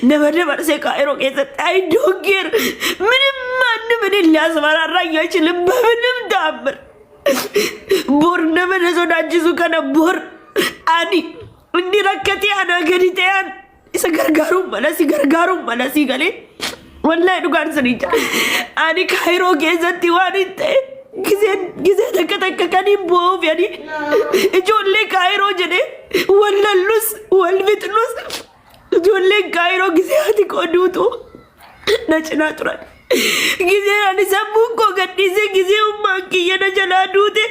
نبدأ برسي كايرو كيسة I don't care من اللي أسمع الرأي يشيل بمنم دامر بور نبدأ زود أجزو كنا بور أني إني ركتي أنا قريتين سيغرغارو مالا سيغالي والله نقار سنيجا أني كايرو كيسة تيواني تي كيسة تكا كاني بوف يعني جولي كايرو جني ولا اللوس والفتلوس جولي كايرو كيسة هاتي كودوتو ناچنا تران كيسة أني سبوكو غديسة كيسة أمانكي ينا جلا دوتي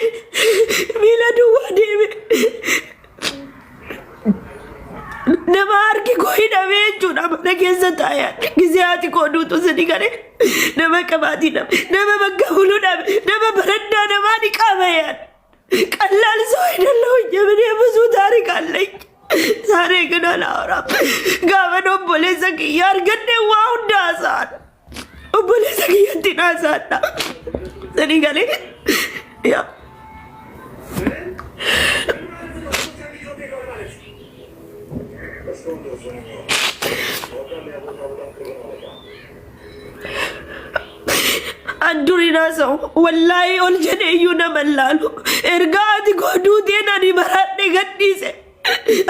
ميلا دوادي نمار की कोई नवे चुना मने कैसे ताया किसी आती को दूँ तो से निकाले नमे कमाती नमे बग्गाहुलू नमे बरन्ना नमानी कामे यार कल्लाल सोई नल्लो ये मेरे बसु दारी काले सारे कना लारा गावनो बोले सकी यार गन्ने वाउ डासान ओ बोले सकी यतिना साना से निकाले या अंदुरीना सो वल्लाई ओल जने यूना मल्लालो एरगादी को दूधे ना नी मराने गन्नी से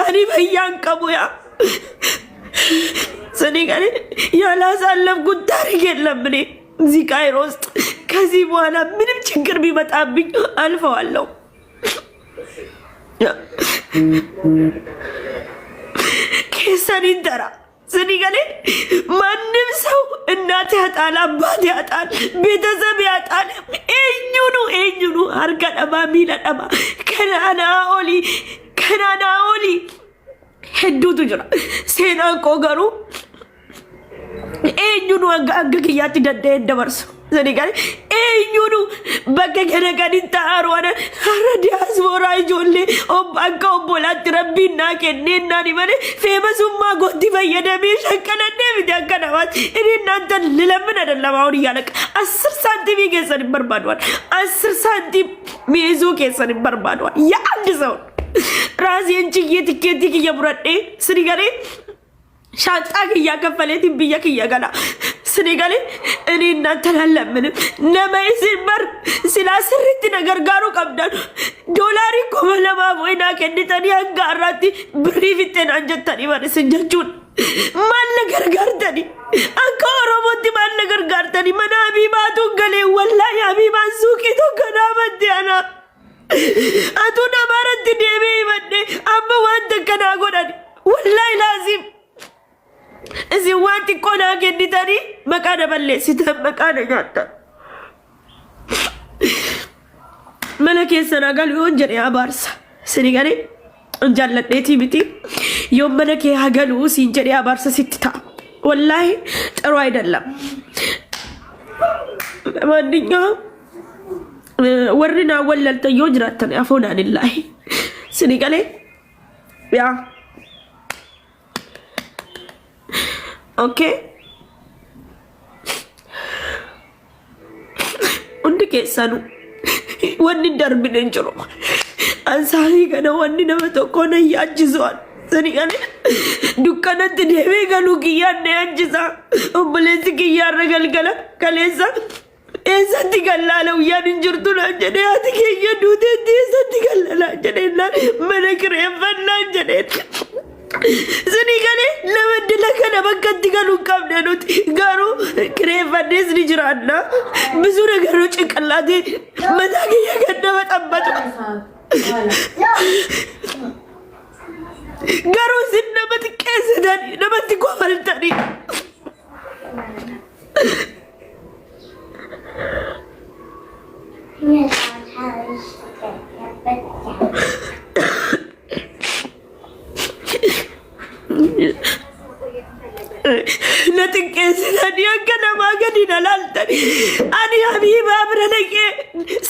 अनी भैया कबूया सनी करे याला सालम गुत्तारी के लम्बने जिकाय रोस्ट कसी बुआना मिनिम चिंकर भी बता भी अल्फा वालों कैसा नहीं डरा सनी गले मान्यम सौ እናቴ ያጣል አባቴ ያጣል ቤተሰብ ያጣል ኤኙኑ አርጋዳማ ሚላዳማ ከናና ኦሊ ሄዱቱ ጅራ ሴናን ቆገሩ ኤኙኑ አንገክያት ደደ ደበርሱ ዘኒጋሪ ኤኙኑ በከከነ ከዲታ አርዋነ አረዲያስ ቦራ ይጆሌ ኦባንካ ኦቦላት ረቢና ከኔና ዲበለ ፌመሱማ ጎቲ በየደሜ ሸከለኔ ቢታከናዋት እኔ እናንተ ልለምን አይደለም አሁን እያለቀ 10 ሳንቲም ይገሰን በርባዷል 10 ሳንቲም ሚይዙ ከሰን በርባዷል ያንድ ሰው ራሴን ጭዬ ትኬት ይየብረዴ ስሪጋሪ ሻንጣ ከያከፈለቲ ብየክ ይያገላ ስሪጋሪ እኔ እናንተ ለለምን ነማይስበር ስላስሪት ነገር ጋሩ ቀብዳሉ ዶላሪ ኮመለማ ወይና ከንተኒ አንጋራቲ ብሪፊቴን አንጀታኒ ማለት እንጀቹን ማን ነገር ጋርተኒ አንካ ኦሮሞቲ ማን ነገር ጋርተኒ መናቢ ባቱ ገሌ ወላሂ አቢባ ሱቂ ተከና መዲያና አቱና ማረት ዲቤ ይመደ አባ ዋንተ ከና ጎዳኒ ወላሂ ላዚም እዚህ ዋንት ቆና ገዲታኒ መቃደ በለ ሲተመቃደ ያጣ መለከ ሰናጋል ወንጀር ያባርሳ ስኒጋኔ እንጃለዴቲ ቢቲ የመለከ ያገሉ ሲንጀር ያባርሳ ሲትታ ወላሂ ጥሩ አይደለም ማንኛው ወርና ወለልተ ይጅራተን አፎና ሊላሂ ስኒጋኔ ያ ओके उन्हें कैसा नु वन्नी डर भी नहीं चलो अंसारी का ना वन्नी ना तो कौन है याद जिसवान सनी का ने दुकान तेरे का नु किया नया जिसा बोले से किया रगल गला कलेसा ऐसा दिखला लो यार इंजर तो ना जने आते के ये दूधे ऐसा दिखला जने ना मैंने क्रेवन ना जने सनी गले लवंडला kana bakatti galu qabdanut garu ክሬቫኔስ ልጅራና ብዙ ነገሮች ጭንቅላቴ መታገያ ገደበ ጠበጡ ጋሩ ዝነበት ቀሰዳኒ ለበት ቆፈልታኒ نتكسر كنا ما قدينا لالتني أنا حبيبة برنك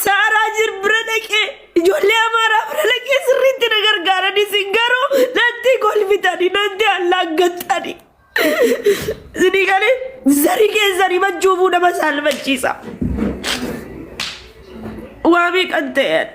سارة جر برنك جولي أمارا برنك سريت نجار كارني سينجارو نانتي كل بيتاني نانتي الله قطاني زني كله زري كزري ما تجوبونا مسال بتشيسا وامي كنتين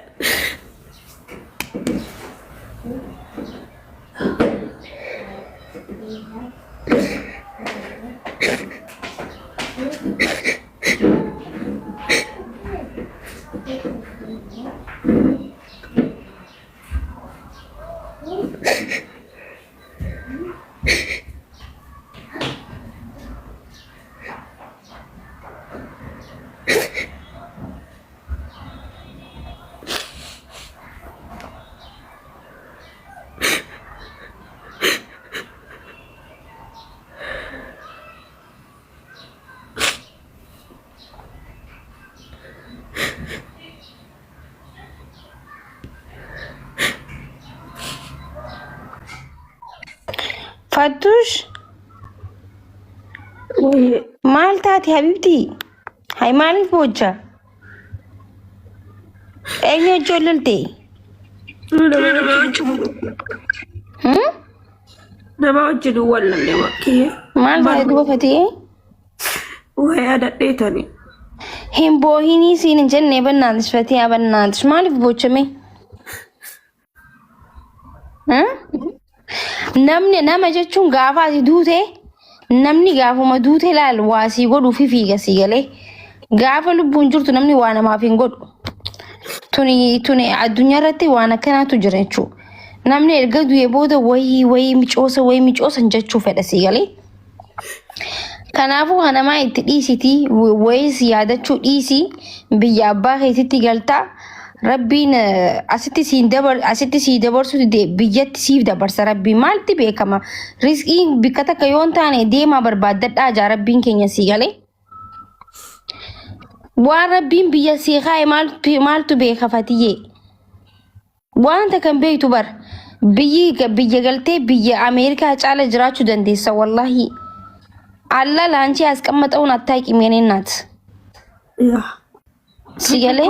مالتاتي حبيبتي هاي مالك بوجه اين جوللتي nama wajjin wallanne wakkee maal ta'e duufatee wayaa dadheetani hin boohinii siin hin jenne bannaantis fatee bannaantis maaliif bochame namni nama jechuun gaafa ati duute namni gaafuma duute laal waasii godhuu fi fiiga sii galee gaafa lubbuun jirtu namni waa namaaf hin godhu tuni addunyaa irratti waan akkanaatu jira jechuudha. namni erga du'ee booda wayii micoosa jechuu fedha sii galee kanaafuu hanamaa itti dhiisiti wayii si yaadachuu dhiisi biyya abbaa keetitti galtaa rabbiin asitti sii dabarsu biyyatti siif dabarsa rabbiin maalti beekama riskiin bikka takka yoon taane deemaa barbaaddadhaa jaa rabbiin keenya sii galee waan rabbiin biyya sii kaa'e maaltu beeka fatiyyee wanta kan beektu bar biyya galtee biyya Ameerikaa caala jiraachuu dandeessa wallahi alla laanchi as qammaxuun attaaqimeen naat sigalee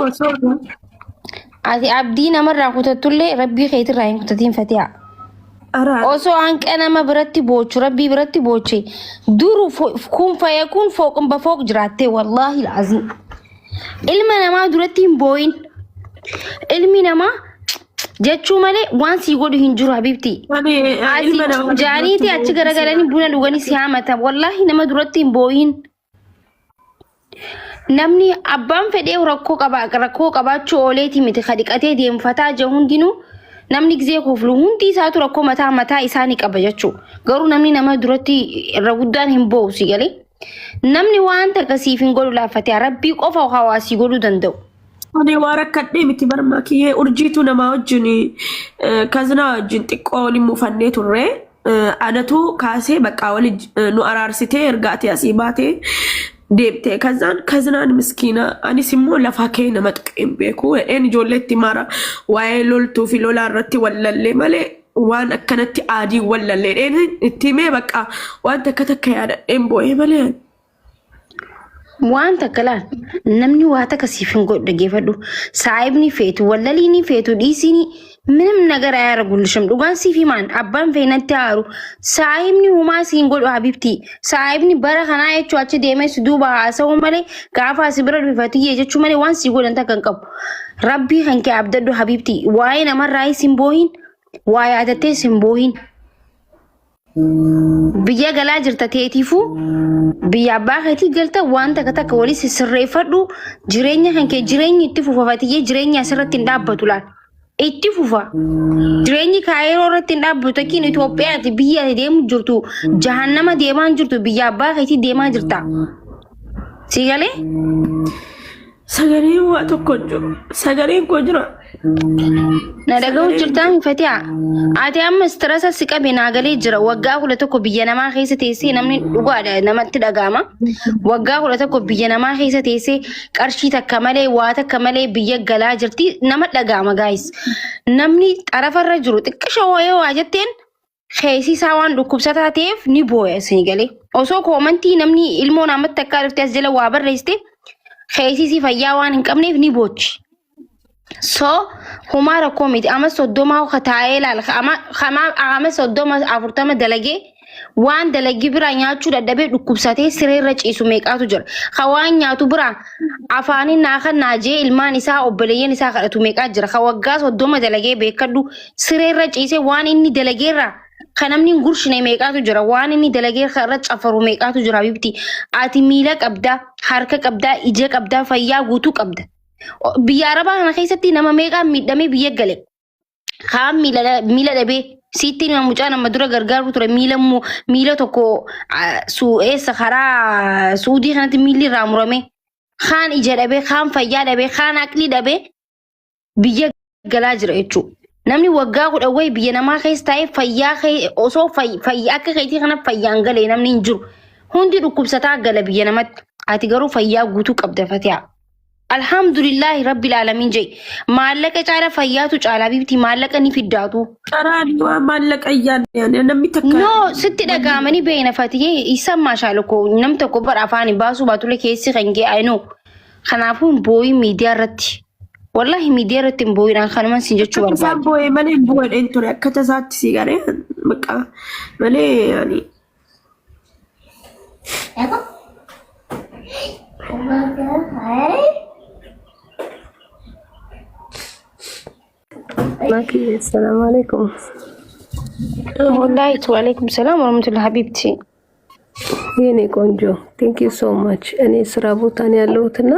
ati abdii namarraa kutatullee rabbii keetirraa hin kutatiin fatiha osoo hanqa nama biratti boochu rabbii biratti booche duru kun fayakun fooqan bafooq jiraattee wallahi alazim ilma namaa duratti hin booyin ilmi namaa jechuu malee waan sii godhu hin jiru habibti jaaniiti achi garagalanii buna dhuganii si haamata wallahi nama duratti hin booyin namni abbaan fedhee rakkoo qabaachuu ooleeti miti kadhiqatee deemfataa jiru hundinuu namni gizee koflu hundi isaatu rakkoo mataa isaanii qaba jechuu garuu namni nama duratti irra guddaan hin boo'u si galee namni waan akkasiif hin godhu laafatee rabbii qofa hawaasii godhuu danda'u. Ani waan rakkadhee miti barmaa kiyyee urjiitu namaa wajjin kazinaa wajjin xiqqoo ni muufannee turre anatu kaasee bakka wali nu araarsitee ergaatee asii baatee deebtee kazinaan miskiina anis immoo lafaa kee nama xiqqeen beeku hedheen ijoolleetti mara waa'ee loltuu fi lolaa irratti wallallee malee waan akkanatti aadii wallallee hedheen itti himee bakka waan takka yaadadheen boo'ee malee. waan takkalaan namni waa takka siif hin godhu dhageeffadhu saayibni feetu wallaliini feetu dhiisini ምንም ነገር አያረጉልሽም ዱጋን ሲፊማን አባን ፈይነት ያሩ ሳይብኒ ሁማ ሲን ጎዶ ሀቢብቲ ሳይብኒ በረኸና ያቹ ደመስ ዱባ አሰው መለ ጋፋ ሲብረዱ ፈትዬ የጀቹ መለ ዋን ሲጎደን ተከንቀቡ ረቢ ኸንከ አብደዱ ሀቢብቲ ዋይ ነመራይ ሲምቦሂን ዋይ አተቴ ሲምቦሂን biyya galaa jirta teetifu biyya abbaa keetii galta waan takka walis sirreeffadhu jireenya hanke jireenyi itti fufafatiyee jireenya asirratti hin dhaabbatu laal itti fufa jireenyi kaayiroo irratti hin dhaabbatu takkiin Itoophiyaatti biyya deemu jirtu jahannama deemaa jirtu biyya abbaa keetii deemaa jirta sigalee sagaleen waa tokko jiru sagaleen ko jira nadagau jirtaan fatiha ati amma stressa siqabe naagalee jira waggaa kula tokko biyya namaa keessa teessee namni dhugaadha namatti dhagaama waggaa kula tokko biyya namaa keessa teessee qarshii takka malee waa takka malee biyya galaa jirti nama dhagaama guys namni xarafarra jiru xiqqisha wayoo waa jetteen keessisaa waan dhukkubsataa ta'eef ni booya sinigalee osoo koomantii namni ilmoo namatti akka dhuftee as jala waa barreessite keessisi fayyaa waan hin qabneef ni boochi so humara komiti ama soddoma khataayela ama soddoma afurtama dalage waan dalagi bira nyaachuu dadhabe dhukkubsatee sireerra ciisu meeqaatu jira khawaan nyaatu bira afaani naakan naajee ilmaan isaa obboleeyyan isaa kadhatu meeqaa jira khawaggaa soddoma dalage beekadhu sireerra ciise waan inni dalageerra kanamni gurshine meeqaatu jira waan inni dalageerra irra cafaru meeqaatu jira bibti ati miila qabda harka qabda ija qabda fayyaa guutuu qabda biyya arabaa kana keessatti nama meeqa miidhamee biyya gale kaan miila dhabee sitti nama mucaa nama dura gargaaru ture miila tokko su'eessa karaa suudii kanatti miilli irraa murame kaan ija dhabee kaan fayyaa dhabee kaan aqlii dhabee biyya galaa jira jechuudha. Namni waggaa kudha wayi biyya namaa keessa taa'ee fayyaa osoo fayyaa akka keetii kana fayyaan galee namni hin jiru hundi dhukkubsataa gala biyya namatti ati garuu fayyaa guutuu qabda fatiha. alhamdulillah rabbil alamin jay maallaqa caala fayyaatu caala bibti maallaqa ni fiddaatu ቀራኒ maallaqa እያለ namni takka no sitti dhagaamanii beena fatiyee ይሰማሻል እኮ nam tokko bar afaan baasu baatule keessi kangee ayno kanaafuu booyi miidiyaa irratti wallahi miidiyaa irratti booyidhaan kanuman sin jechuu barbaadu isaan booyee malee bu'een ture akka tasaatti si garee baqa malee yani ماكي السلام عليكم. والله وعليكم السلام ورحمة الله حبيبتي. የኔ ቆንጆ ቴንክ ዩ ሶ ማች። እኔ ስራ ቦታ ነው ያለሁትና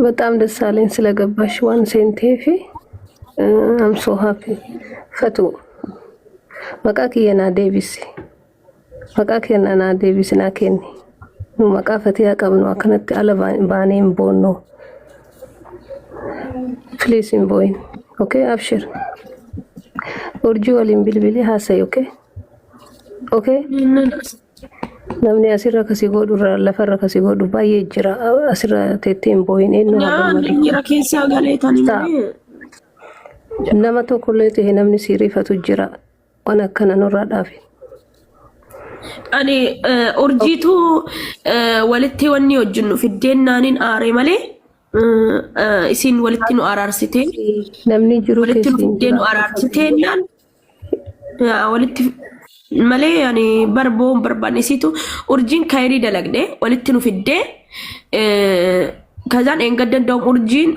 በጣም ደስ አለኝ ስለገባሽ። ዋን ሴንቴፊ አም ሶ ሃፒ ፈቱ መቃክ የና ዴቪስ መቃክ የና ዴቪስ ናከኒ መቃ ፈቲያ ቀብኖ አከነት አለ ባኔም ቦኖ ፕሊዝ ኢንቦይን اوكي ابشر ارجو البلبلي هاسي اوكي اوكي namni asirra kasi godhu lafarra kasi godhu baay'ee jira asirra teetteen booyin eenyu jira keessa galeetani nama tokko illee ta'e namni sirifatu jira waan akkana nurraa dhaafe ani urjiitu walitti wanni hojjennu fiddeennaaniin aare malee isin walitti nu araarsite namni jiru walitti nu araarsite naan walitti malee yani barboon barbaanisitu urjiin kayrii dalagde walitti nu fidde kazaan engaddan doom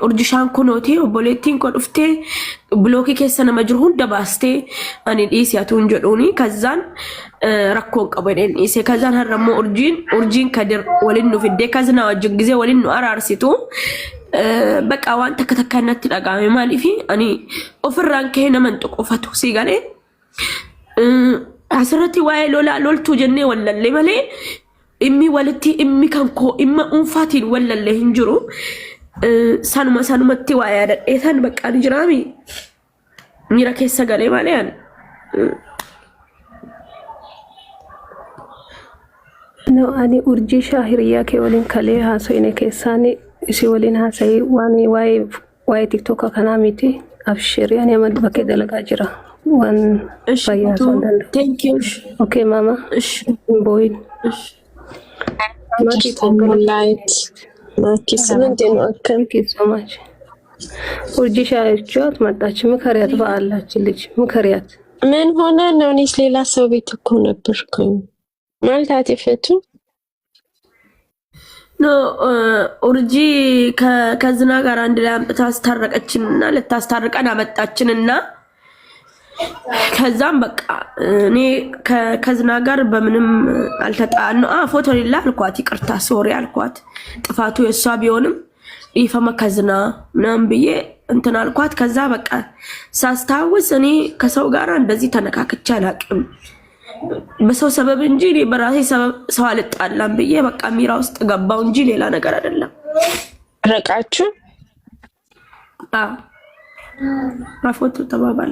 urji shaan kunooti obboleettiin ko dhufte blookii keessa nama jiru hunda baaste ani dhiisi atuun jedhuuni kazaan rakkoon qabadeen dhiise kazaan harrammoo urjiin kadir walin nu fidde kazna wajjin gisee walin nu araarsitu በቃ ዋን ተከተካናት ዳጋሜ ማሊፊ አኒ ኦፍራን ከሄነ መንጥ ቆፈቱ ሲጋኔ አስረቲ ዋይ ሎላ ሎልቱ ጀኔ ወለለ ማለ እሚ ወልቲ እሚ ከንኮ እማ ኡንፋቲን ወለለ እንጅሩ ሳኑመቲ ዋይ ያደኤታን በቃ ንጅራሚ ሚራ ከሰ ገሌ ማለ ያን ነው አኒ ኡርጂ ሻሂርያ ከወሊን ከሌ ሃሶይነ ከሳኒ isi waliin haasa'ee waan waa'ee tiktoka kanaa miti abshiri ani amad bakkee dalagaa jira waan fayyaa isaan danda'u. Thank you. Okay mama. Boyin. Maki light. Maki ስለንዴን ወከም Thank you so much. urji ሻይቾት መጣች ምከሪያት በአላች ልጅ ምከሪያት ምን ሆነ ነው? እኔስ ሌላ ሰው ቤት እኮ ነበርኩኝ ማለት አትፈቱ ኖ ኡርጂ ከዝና ጋር አንድ ላይ አምጥታ አስታረቀችንና ልታስታርቀን አመጣችንና ከዛም በቃ እኔ ከዝና ጋር በምንም አልተጣጣን ፎቶ ሊላ አልኳት ይቅርታ ሶሪ አልኳት ጥፋቱ የሷ ቢሆንም ይፈማ ከዝና ምናምን ብዬ እንትን አልኳት ከዛ በቃ ሳስታውስ እኔ ከሰው ጋር እንደዚህ ተነካክቻ አላቅም በሰው ሰበብ እንጂ እኔ በራሴ ሰበብ ሰው አልጣላም ብዬ በቃ ሚራ ውስጥ ገባው እንጂ ሌላ ነገር አይደለም ረቃችሁ አፎቶ ተባባል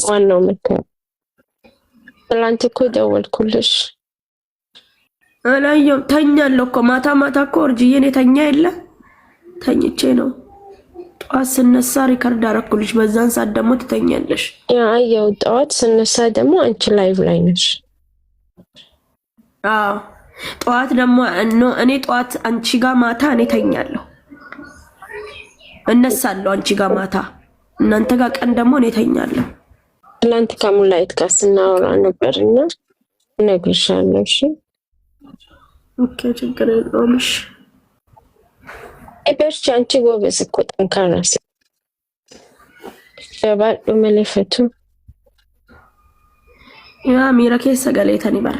ዋናው መከ ትላንት እኮ ደወልኩልሽ አላየም ተኛለሁ እኮ ማታ እኮ ኦርጂዬ እኔ ተኛ የለ ተኝቼ ነው ጠዋት ስነሳ ሪከርድ አደረኩልሽ በዛን ሰዓት ደግሞ ትተኛለሽ ያው ጠዋት ስነሳ ደግሞ አንቺ ላይቭ ላይ ነሽ ጠዋት ደግሞ እኔ ጠዋት አንቺ ጋር ማታ እኔ ተኛለሁ እነሳለሁ አንቺ ጋር ማታ እናንተ ጋር ቀን ደግሞ እኔ ተኛለሁ ትላንት ከሙላይት ጋር ስናወራ ነበርና እነግርሻለሁ እሺ ኦኬ ችግር የለውም እሺ እበርቺ አንቺ ጎበዝ እኮ ጠንካራ ሴት ሸባሉ መለፈቱ ያ ሚራ ከሰ ገሌተኒ በር